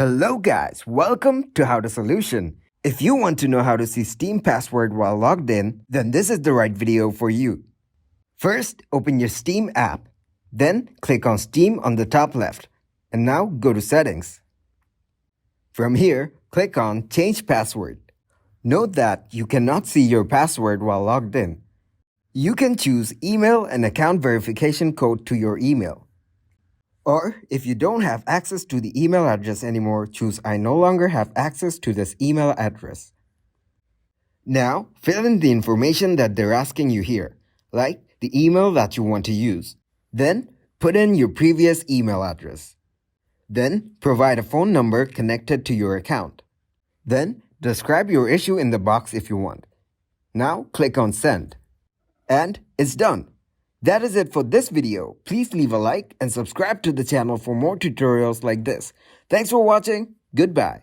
Hello guys, welcome to How to Solution. If you want to know how to see Steam password while logged in, then this is the right video for you. First, open your Steam app. Then click on Steam on the top left. And now go to Settings. From here, click on Change Password. Note that you cannot see your password while logged in. You can choose email and account verification code to your email. Or if you don't have access to the email address anymore, choose I no longer have access to this email address. Now, fill in the information that they're asking you here, like the email that you want to use. Then, put in your previous email address. Then, provide a phone number connected to your account. Then, describe your issue in the box if you want. Now, click on Send. And it's done. That is it for this video. Please leave a like and subscribe to the channel for more tutorials like this. Thanks for watching. Goodbye.